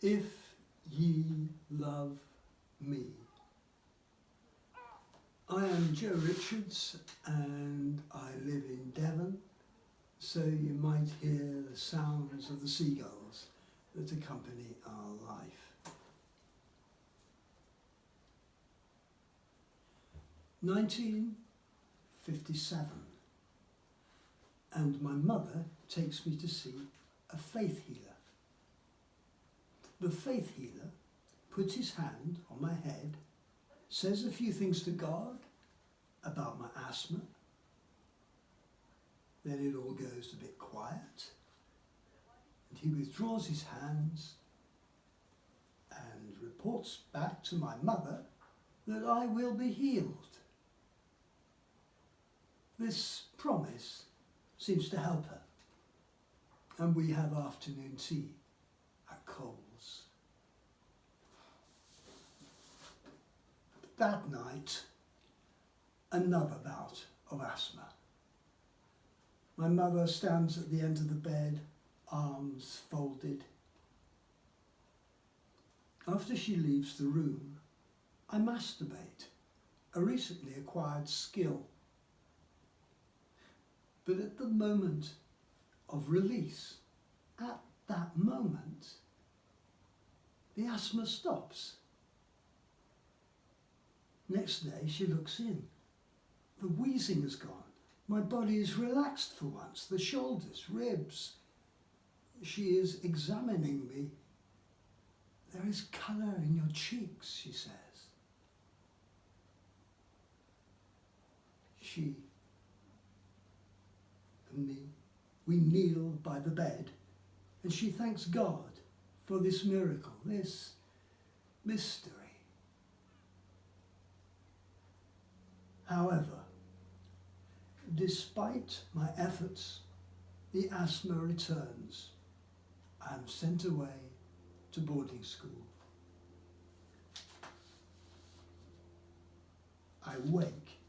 If ye love me. I am Joe Richards and I live in Devon, so you might hear the sounds of the seagulls that accompany our life. 1957, and my mother takes me to see a faith healer. The faith healer puts his hand on my head, says a few things to God about my asthma, then it all goes a bit quiet, and he withdraws his hands and reports back to my mother that I will be healed. This promise seems to help her, and we have afternoon tea at Coles. That night, another bout of asthma. My mother stands at the end of the bed, arms folded. After she leaves the room, I masturbate, a recently acquired skill. But at the moment of release, at that moment, the asthma stops. Next day she looks in. The wheezing is gone. My body is relaxed for once, the shoulders, ribs. She is examining me. There is colour in your cheeks, she says. She and me, we kneel by the bed, and she thanks God for this miracle, this mystery. However, despite my efforts, the asthma returns. I am sent away to boarding school. I wake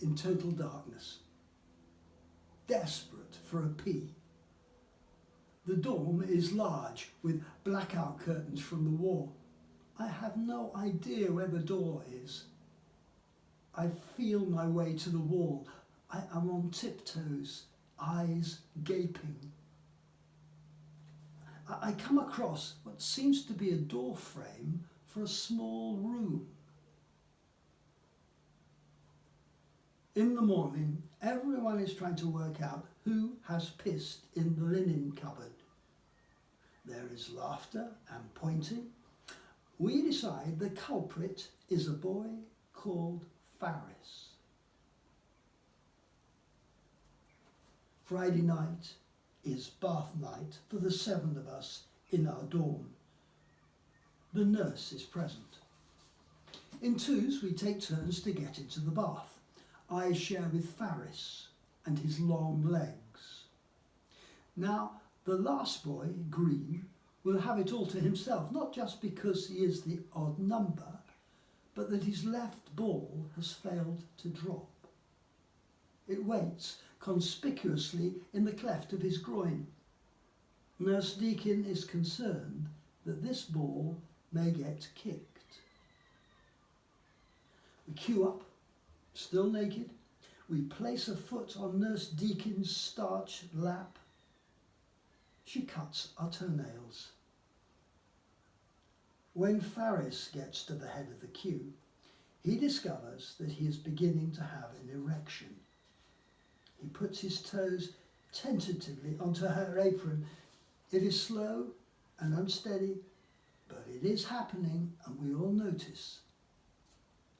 in total darkness, desperate for a pee. The dorm is large with blackout curtains from the wall. I have no idea where the door is. I feel my way to the wall. I am on tiptoes, eyes gaping. I come across what seems to be a door frame for a small room. In the morning, everyone is trying to work out who has pissed in the linen cupboard. There is laughter and pointing. We decide the culprit is a boy called Faris. Friday night is bath night for the 7 of us in our dorm. The nurse is present. In twos, we take turns to get into the bath. I share with Faris and his long legs. Now, the last boy, Green, will have it all to himself, not just because he is the odd number, but that his left ball has failed to drop. It waits conspicuously in the cleft of his groin. Nurse Deakin is concerned that this ball may get kicked. We queue up, still naked. We place a foot on Nurse Deakin's starched lap. She cuts our toenails. When Faris gets to the head of the queue, he discovers that he is beginning to have an erection. He puts his toes tentatively onto her apron. It is slow and unsteady, but it is happening, and we all notice.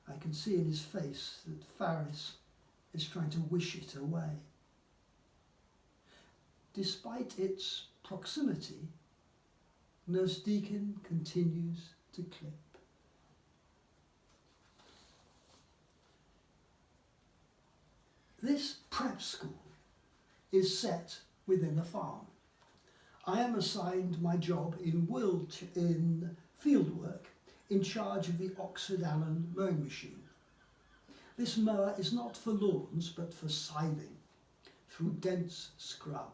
I can see in his face that Faris is trying to wish it away. Despite its proximity, Nurse Deakin continues to clip. This prep school is set within a farm. I am assigned my job in fieldwork in charge of the Oxford Allen mowing machine. This mower is not for lawns but for scything through dense scrub.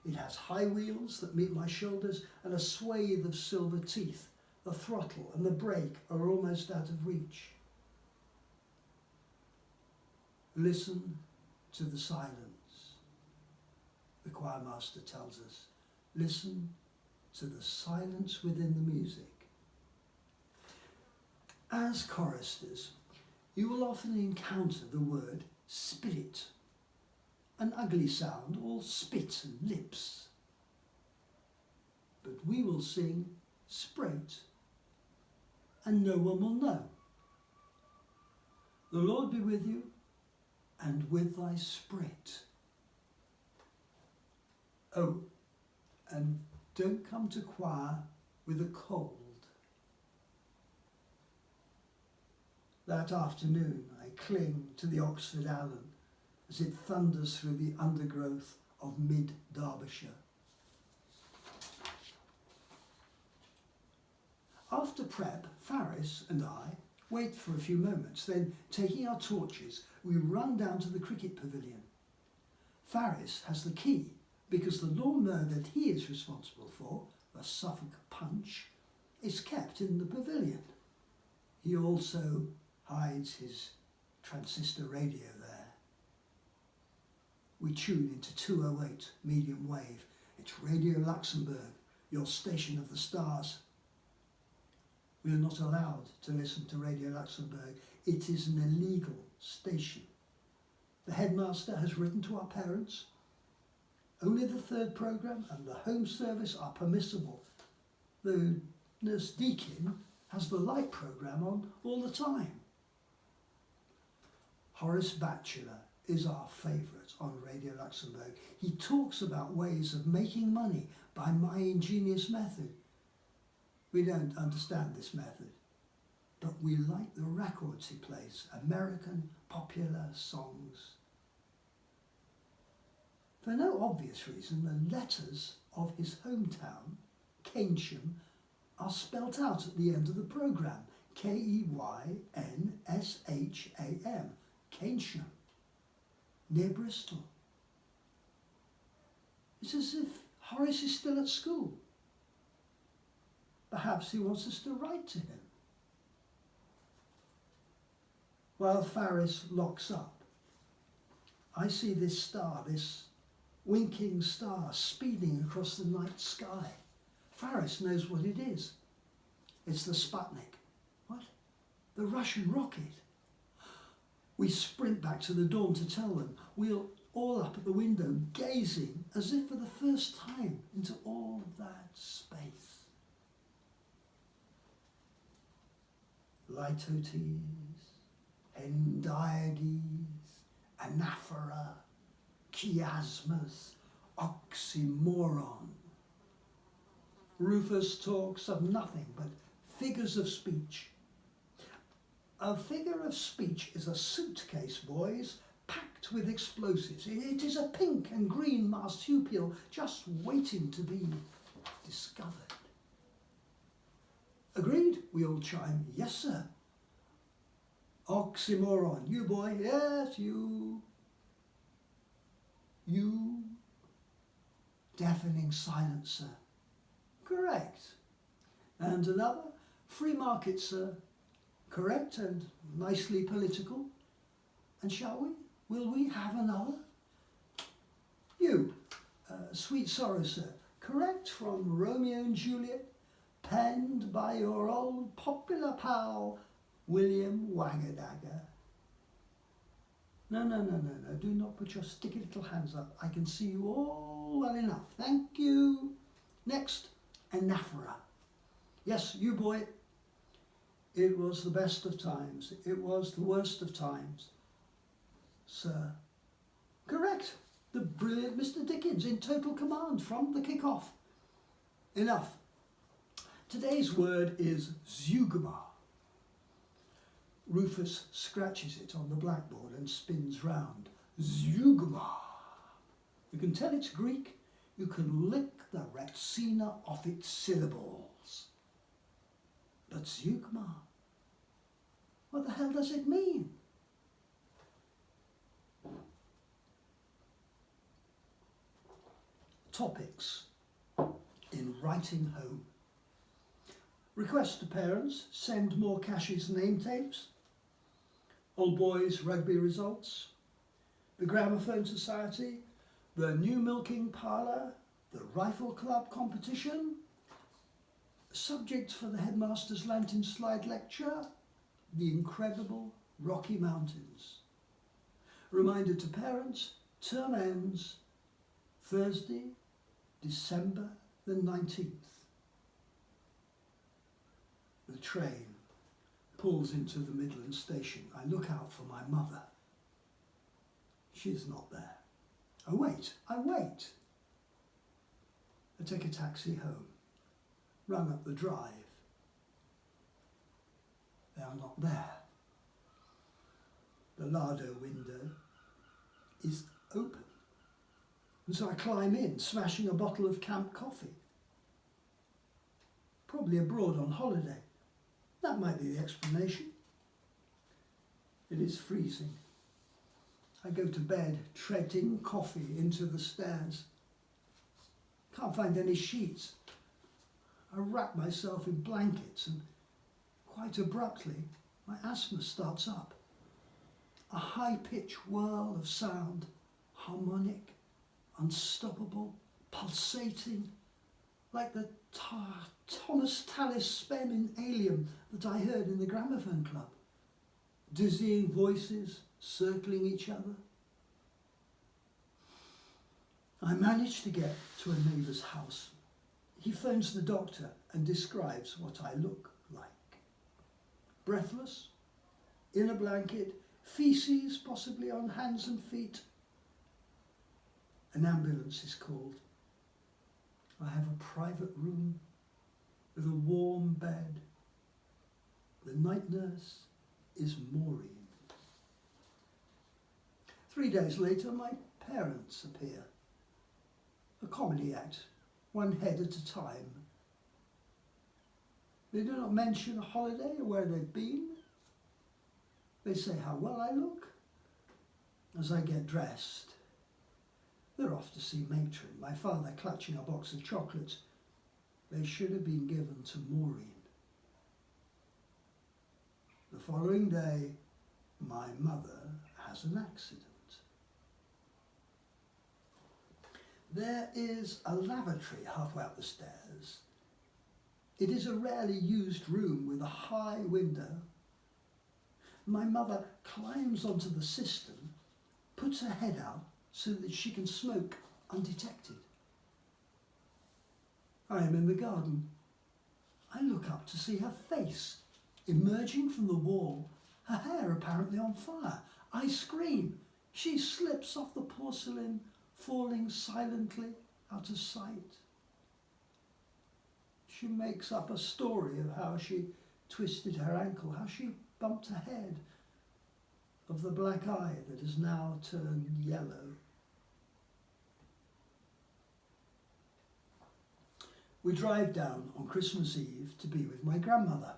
It has high wheels that meet my shoulders and a swathe of silver teeth. The throttle and the brake are almost out of reach. Listen to the silence, the choirmaster tells us. Listen to the silence within the music. As choristers, you will often encounter the word spirit, an ugly sound, all spit and lips. But we will sing sprate, and no one will know. The Lord be with you, and with thy spirit. Oh, and don't come to choir with a cold. That afternoon I cling to the Oxford Allen as it thunders through the undergrowth of mid-Derbyshire. After prep, Faris and I wait for a few moments, then taking our torches, we run down to the cricket pavilion. Faris has the key because the lawnmower that he is responsible for, the Suffolk Punch, is kept in the pavilion. He also hides his transistor radio there. We tune into 208 medium wave. It's Radio Luxembourg, your station of the stars. We are not allowed to listen to Radio Luxembourg. It is an illegal station. The headmaster has written to our parents. Only the third programme and the home service are permissible. The nurse deacon has the light programme on all the time. Horace Batchelor is our favourite on Radio Luxembourg. He talks about ways of making money by my ingenious method. We don't understand this method, but we like the records he plays, American popular songs. For no obvious reason, the letters of his hometown, Keynsham, are spelt out at the end of the programme. Keynsham, Keynsham, near Bristol. It's as if Horace is still at school. Perhaps he wants us to write to him. While Faris locks up, I see this star, this winking star, speeding across the night sky. Faris knows what it is. It's the Sputnik. What? The Russian rocket. We sprint back to the dorm to tell them. We're all up at the window, gazing as if for the first time into all that space. Litotes, Hendiades, Anaphora, Chiasmus, Oxymoron. Rufus talks of nothing but figures of speech. A figure of speech is a suitcase, boys, packed with explosives. It is a pink and green marsupial just waiting to be discovered. Agreed, we all chime, yes sir. Oxymoron, you boy, yes you. You. Deafening silence, sir. Correct. And another, free market, sir. Correct and nicely political. And shall we? Will we have another? You, sweet sorrow, sir. Correct from Romeo and Juliet, penned by your old popular pal, William Wangadaga. No, do not put your sticky little hands up. I can see you all well enough. Thank you. Next, anaphora. Yes, you boy. It was the best of times. It was the worst of times. Sir. Correct. The brilliant Mr. Dickens in total command from the kick-off. Enough. Today's word is zeugma. Rufus scratches it on the blackboard and spins round. Zeugma. You can tell it's Greek. You can lick the retsina off its syllables. But zeugma, what the hell does it mean? topics in writing home. Request to parents, send more Cash's name tapes, old boys rugby results, the Gramophone Society, the new milking parlour, the rifle club competition, subject for the headmaster's lantern slide lecture, the incredible Rocky Mountains. Reminder to parents, term ends Thursday, December the 19th. The train pulls into the Midland station. I look out for my mother. She's not there. I wait. I take a taxi home, run up the drive. They are not there. The lardo window is open. And so I climb in, smashing a bottle of camp coffee. Probably abroad on holiday. That might be the explanation. It is freezing. I go to bed, treading coffee into the stairs. Can't find any sheets. I wrap myself in blankets and quite abruptly my asthma starts up. A high-pitched whirl of sound, harmonic, unstoppable, pulsating, like the Thomas Tallis spem in Alien that I heard in the Gramophone Club. Dizzying voices circling each other. I manage to get to a neighbour's house. He phones the doctor and describes what I look like. Breathless, in a blanket, feces possibly on hands and feet. An ambulance is called. I have a private room with a warm bed. The night nurse is Maureen. 3 days later, my parents appear. A comedy act, one head at a time. They do not mention a holiday or where they've been. They say how well I look. As I get dressed, they're off to see Matron, my father clutching a box of chocolates. They should have been given to Maureen. The following day, my mother has an accident. There is a lavatory halfway up the stairs. It is a rarely used room with a high window. My mother climbs onto the cistern, puts her head out so that she can smoke undetected. I am in the garden. I look up to see her face emerging from the wall, her hair apparently on fire. I scream. She slips off the porcelain, falling silently out of sight. She makes up a story of how she twisted her ankle, how she bumped her head, of the black eye that has now turned yellow. We drive down on Christmas Eve to be with my grandmother.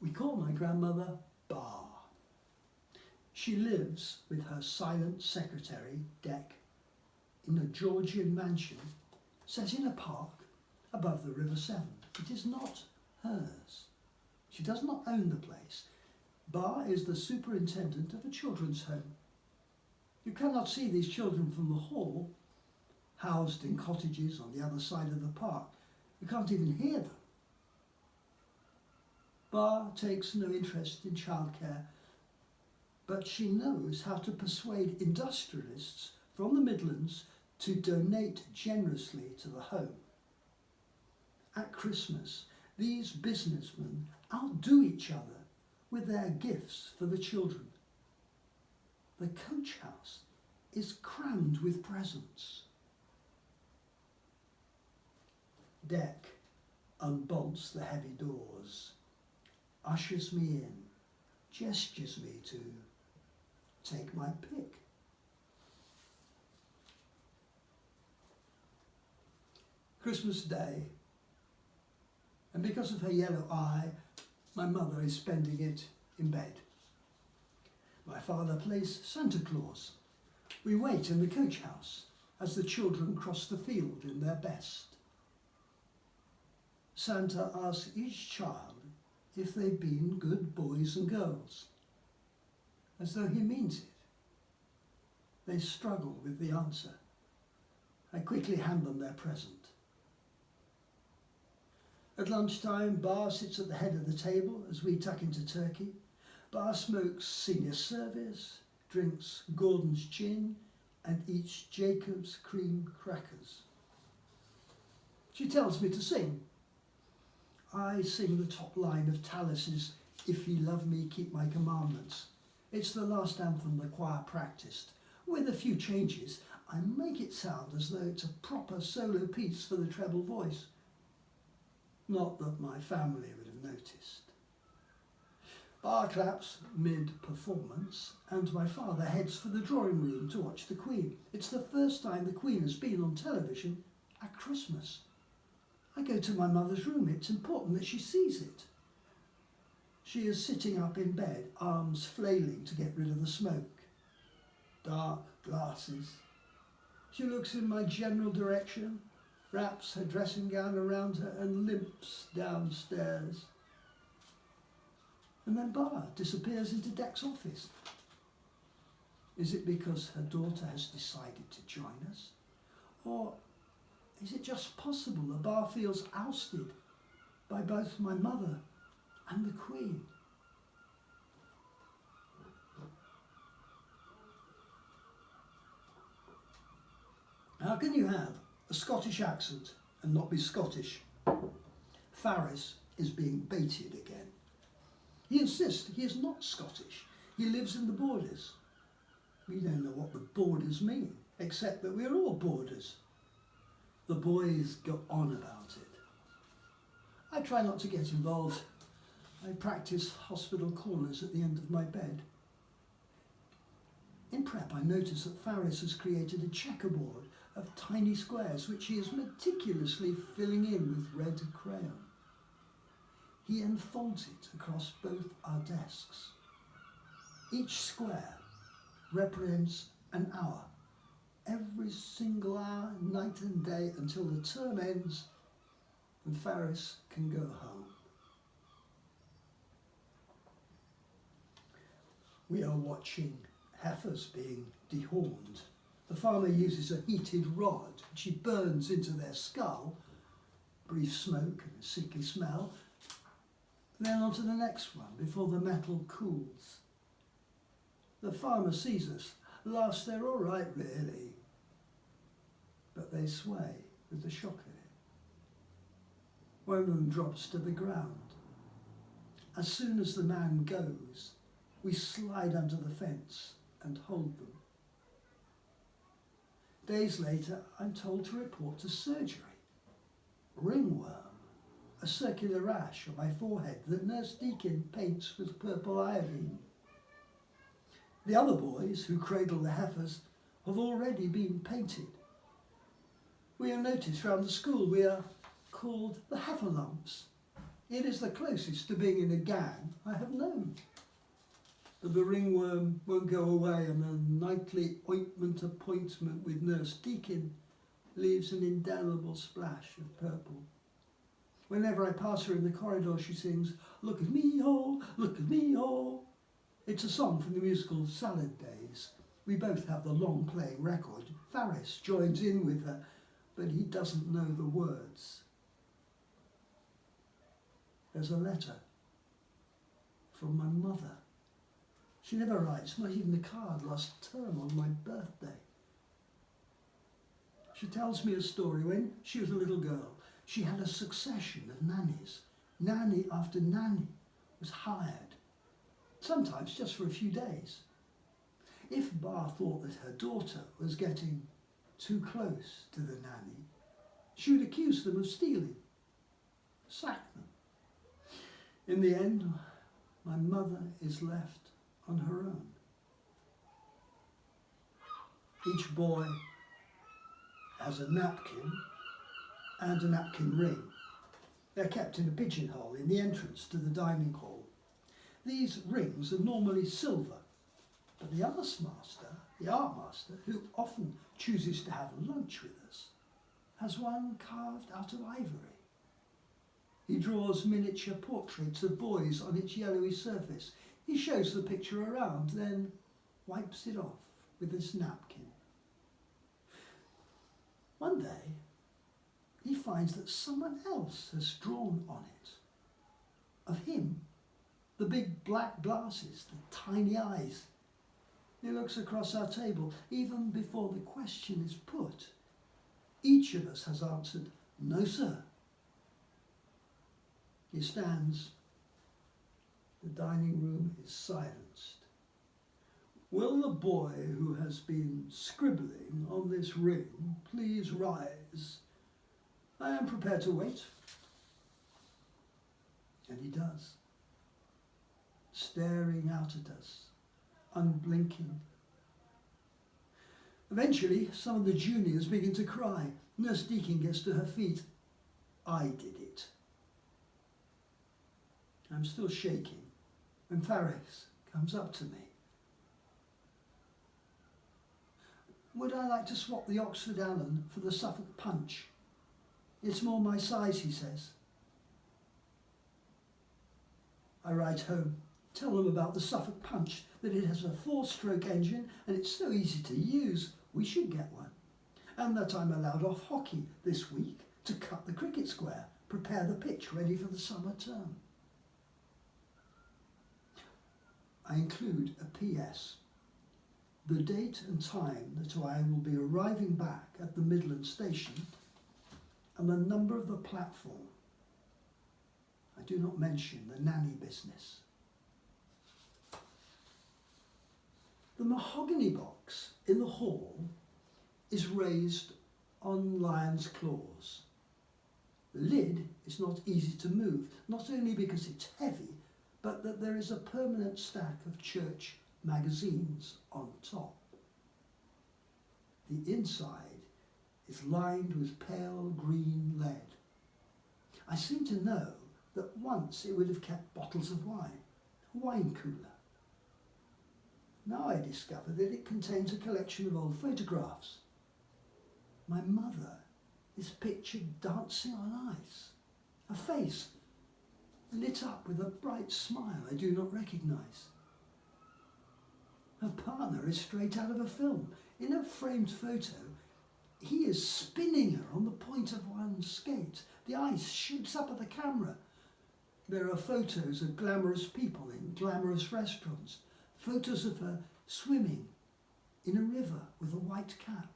We call my grandmother Bar. She lives with her silent secretary, Dec, in a Georgian mansion set in a park above the River Severn. It is not hers. She does not own the place. Bar is the superintendent of a children's home. You cannot see these children from the hall, housed in cottages on the other side of the park. You can't even hear them. Bar takes no interest in childcare, but she knows how to persuade industrialists from the Midlands to donate generously to the home. At Christmas, these businessmen outdo each other with their gifts for the children. The coach house is crammed with presents. Dec unbolts the heavy doors, ushers me in, gestures me to take my pick. Christmas Day, and because of her yellow eye, my mother is spending it in bed. My father plays Santa Claus. We wait in the coach house. as the children cross the field in their best. Santa asks each child if they've been good boys and girls, as though he means it. They struggle with the answer. I quickly hand them their present. At lunchtime, Bar sits at the head of the table as we tuck into turkey. Bar smokes senior service, drinks Gordon's gin, and eats Jacob's cream crackers. She tells me to sing. I sing the top line of Talus's "If Ye Love Me, Keep My Commandments." It's the last anthem the choir practiced. With a few changes, I make it sound as though it's a proper solo piece for the treble voice. Not that my family would have noticed. Bar claps mid-performance, and my father heads for the drawing room to watch the Queen. It's the first time the Queen has been on television at Christmas. I go to my mother's room. It's important that she sees it. She is sitting up in bed, arms flailing to get rid of the smoke. Dark glasses. She looks in my general direction, wraps her dressing gown around her and limps downstairs. And then Bar disappears into Dec's office. Is it because her daughter has decided to join us? Or is it just possible that Bar feels ousted by both my mother and the Queen? How can you have a Scottish accent and not be Scottish? Faris is being baited again. He insists he is not Scottish. He lives in the Borders. We don't know what the Borders mean, except that we're all Borders. The boys go on about it. I try not to get involved. I practice hospital corners at the end of my bed. In prep, I notice that Faris has created a checkerboard of tiny squares which he is meticulously filling in with red crayon. He unfolds it across both our desks. Each square represents an hour, every single hour, night and day, until the term ends and Faris can go home. We are watching heifers being dehorned. The farmer uses a heated rod which he burns into their skull. Brief smoke and a sickly smell. Then on to the next one before the metal cools. The farmer sees us, laughs, they're all right really, but they sway with the shock of it. One of them drops to the ground. As soon as the man goes, we slide under the fence and hold them. Days later, I'm told to report to surgery. Ringworm, a circular rash on my forehead that Nurse Deakin paints with purple iodine. The other boys who cradle the heifers have already been painted. We are noticed round the school. We are called the heifer lumps. It is the closest to being in a gang I have known. But the ringworm won't go away, and a nightly ointment appointment with Nurse Deakin leaves an indelible splash of purple. Whenever I pass her in the corridor, she sings, "Look at me, oh, look at me, oh." It's a song from the musical Salad Days. We both have the long-playing record. Faris joins in with her, but he doesn't know the words. There's a letter from my mother. She never writes, not even the card last term on my birthday. She tells me a story. When she was a little girl, she had a succession of nannies. Nanny after nanny was hired, sometimes just for a few days. If Bar thought that her daughter was getting too close to the nanny, she would accuse them of stealing, sack them. In the end, my mother is left on her own. Each boy has a napkin and a napkin ring. They're kept in a pigeonhole in the entrance to the dining hall. These rings are normally silver, but the other master The art master, who often chooses to have lunch with us, has one carved out of ivory. He draws miniature portraits of boys on its yellowy surface. He shows the picture around, then wipes it off with his napkin. One day, he finds that someone else has drawn on it. Of him, the big black glasses, the tiny eyes. He looks across our table. Even before the question is put, each of us has answered, "No, sir." He stands. The dining room is silenced. Will the boy who has been scribbling on this ring please rise? I am prepared to wait. And he does, staring out at us, unblinking. Eventually, some of the juniors begin to cry. Nurse Deakin gets to her feet. I did it. I'm still shaking when Faris comes up to me. Would I like to swap the Oxford Allen for the Suffolk Punch? It's more my size, he says. I write home, tell them about the Suffolk Punch, that it has a 4-stroke engine and it's so easy to use, we should get one. And that I'm allowed off hockey this week to cut the cricket square, prepare the pitch ready for the summer term. I include a PS, the date and time that I will be arriving back at the Midland station and the number of the platform. I do not mention the nanny business. The mahogany box in the hall is raised on lion's claws. The lid is not easy to move, not only because it's heavy, but that there is a permanent stack of church magazines on top. The inside is lined with pale green lead. I seem to know that once it would have kept bottles of wine, a wine cooler. Now I discover that it contains a collection of old photographs. My mother is pictured dancing on ice, a face lit up with a bright smile I do not recognise. Her partner is straight out of a film. In a framed photo, he is spinning her on the point of one skate. The ice shoots up at the camera. There are photos of glamorous people in glamorous restaurants, photos of her swimming in a river with a white cap,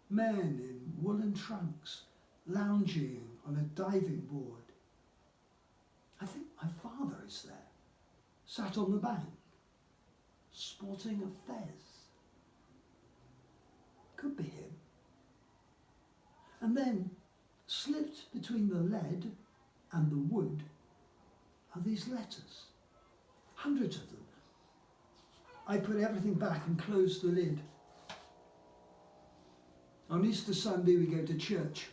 men in woolen trunks lounging on a diving board. I think my father is there, sat on the bank, sporting a fez. Could be him. And then, slipped between the lead and the wood, are these letters. Hundreds of them. I put everything back and closed the lid. On Easter Sunday we go to church.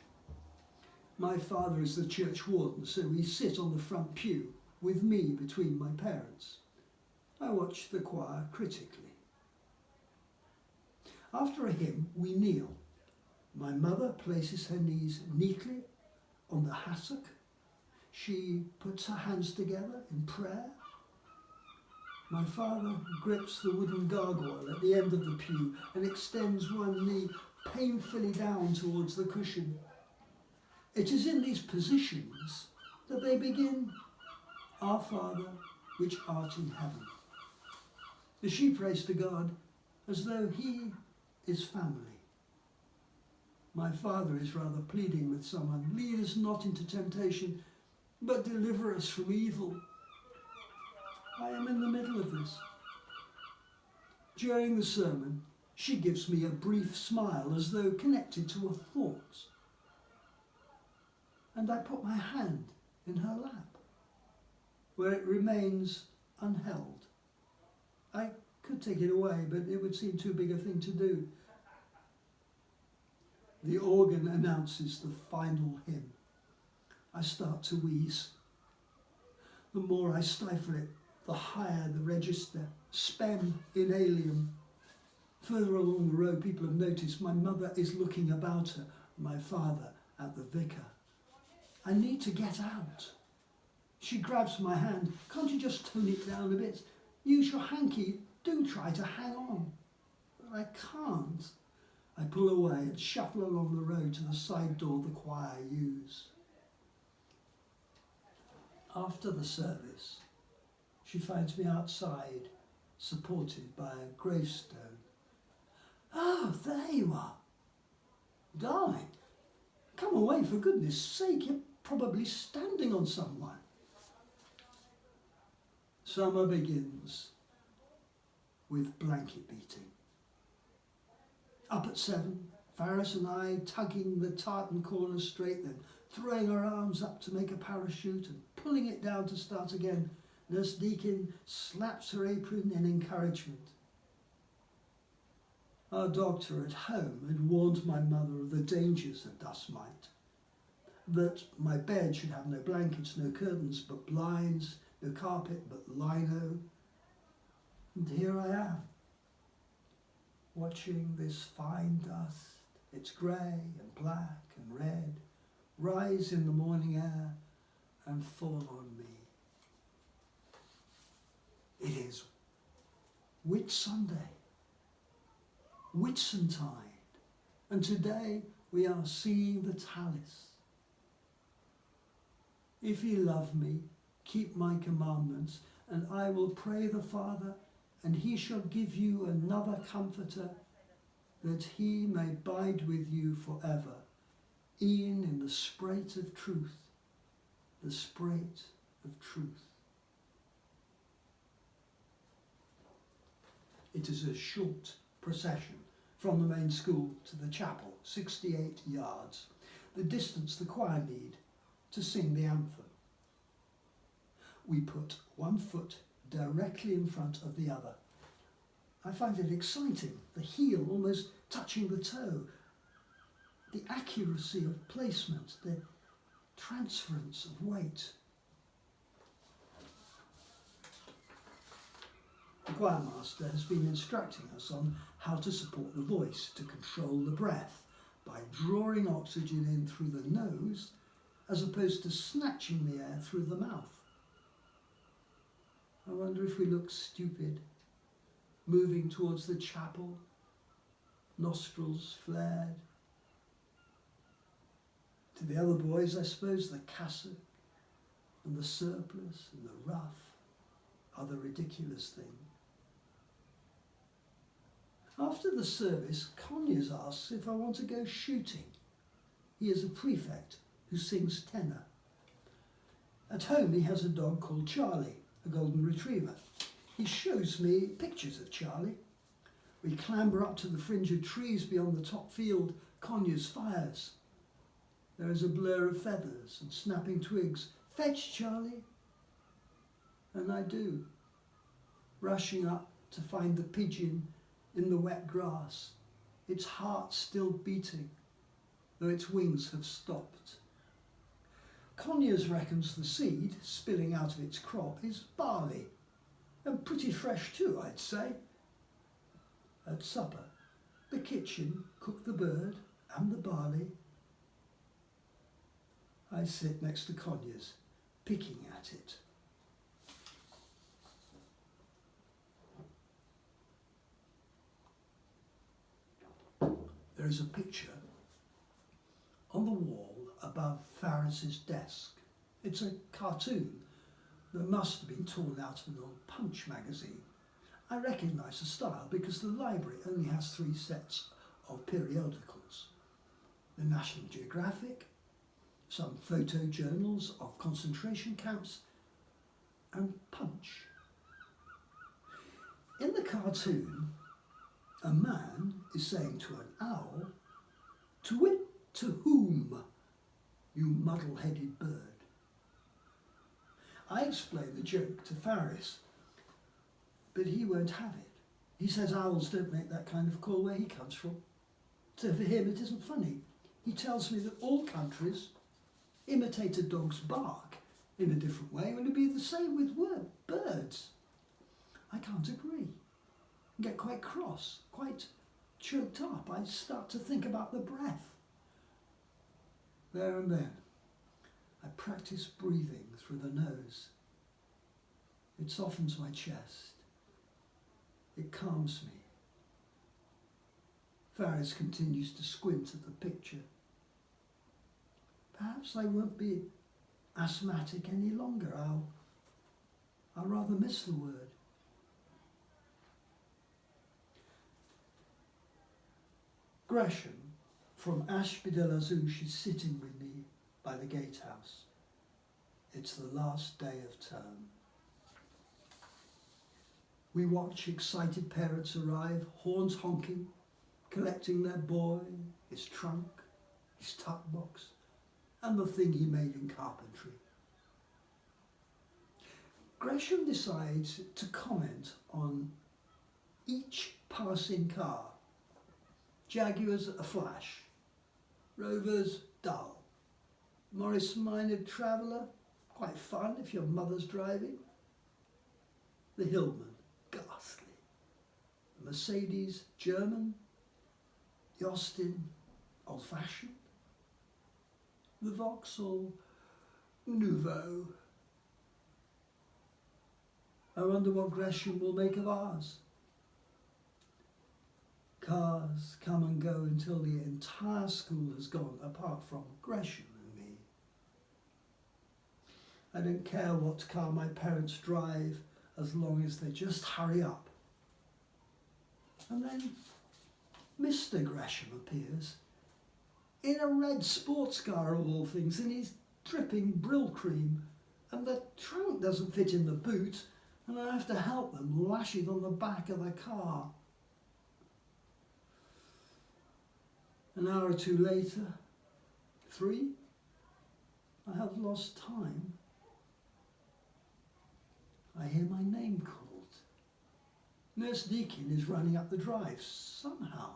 My father is the church warden, so we sit on the front pew with me between my parents. I watch the choir critically. After a hymn, we kneel. My mother places her knees neatly on the hassock. She puts her hands together in prayer. My father grips the wooden gargoyle at the end of the pew and extends one knee painfully down towards the cushion. It is in these positions that they begin, Our Father, which art in heaven. She prays to God as though he is family. My father is rather pleading with someone, lead us not into temptation, but deliver us from evil. I am in the middle of this. During the sermon, she gives me a brief smile as though connected to a thought. And I put my hand in her lap, where it remains unheld. I could take it away, but it would seem too big a thing to do. The organ announces the final hymn. I start to wheeze. The more I stifle it, the higher the register, spem inalium. Further along the road, people have noticed my mother is looking about her, my father at the vicar. I need to get out. She grabs my hand. Can't you just tone it down a bit? Use your hanky. Do try to hang on. But I can't. I pull away and shuffle along the road to the side door the choir use. After the service, she finds me outside, supported by a gravestone. Oh, there you are. Darling, come away for goodness sake, you're probably standing on someone. Summer begins with blanket beating. Up at 7, Farris and I tugging the tartan corner straight, then throwing our arms up to make a parachute and pulling it down to start again. Nurse Deakin slaps her apron in encouragement. Our doctor at home had warned my mother of the dangers of dust mite, that my bed should have no blankets, no curtains but blinds, no carpet but lino. And here I am, watching this fine dust, it's grey and black and red, rise in the morning air and fall on me. It is Whit Sunday, Whitsuntide, and today we are singing the Tallis. If ye love me, keep my commandments, and I will pray the Father, and he shall give you another comforter, that he may bide with you forever, e'en in the sprite of truth, the sprite of truth. It is a short procession from the main school to the chapel, 68 yards, the distance the choir need to sing the anthem. We put one foot directly in front of the other. I find it exciting, the heel almost touching the toe, the accuracy of placement, the transference of weight. The choir master has been instructing us on how to support the voice, to control the breath by drawing oxygen in through the nose as opposed to snatching the air through the mouth. I wonder if we look stupid, moving towards the chapel, nostrils flared. To the other boys, I suppose the cassock and the surplice and the ruff are the ridiculous thing. After the service, Conyers asks if I want to go shooting. He is a prefect who sings tenor. At home he has a dog called Charlie, a golden retriever. He shows me pictures of Charlie. We clamber up to the fringe of trees beyond the top field. Conyers fires. There is a blur of feathers and snapping twigs. Fetch, Charlie. And I do, rushing up to find the pigeon in the wet grass, its heart still beating, though its wings have stopped. Conyers reckons the seed spilling out of its crop is barley, and pretty fresh too, I'd say. At supper, the kitchen cooked the bird and the barley. I sit next to Conyers, picking at it. There is a picture on the wall above Farris's desk. It's a cartoon that must have been torn out of an old Punch magazine. I recognise the style because the library only has 3 sets of periodicals. The National Geographic, some photojournals of concentration camps, and Punch. In the cartoon, a man is saying to an owl, "To wit, to whom, you muddle-headed bird?" I explain the joke to Farris, but he won't have it. He says owls don't make that kind of call where he comes from. So for him it isn't funny. He tells me that all countries imitate a dog's bark in a different way, and it'd be the same with birds. I can't agree. get quite cross, quite choked up. I start to think about the breath. There and then, I practice breathing through the nose. It softens my chest. It calms me. Faris continues to squint at the picture. Perhaps I won't be asthmatic any longer. I'll rather miss the word. Gresham from Ashby de la Zouche is sitting with me by the gatehouse. It's the last day of term. We watch excited parents arrive, horns honking, collecting their boy, his trunk, his tuck box, and the thing he made in carpentry. Gresham decides to comment on each passing car. Jaguars a flash, Rovers dull, Morris Minor Traveller, quite fun if your mother's driving, the Hillman, ghastly, the Mercedes, German, the Austin, old-fashioned, the Vauxhall, nouveau. I wonder what Gresham will make of ours. Cars come and go until the entire school has gone, apart from Gresham and me. I don't care what car my parents drive, as long as they just hurry up. And then Mr. Gresham appears, in a red sports car of all things, and he's dripping Brill cream, and the trunk doesn't fit in the boot, and I have to help them lash it on the back of the car. An hour or two later, 3, I have lost time. I hear my name called. Nurse Deakin is running up the drive. Somehow,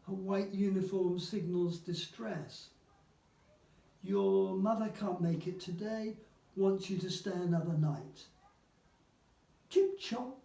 her white uniform signals distress. Your mother can't make it today, wants you to stay another night. Chip chop,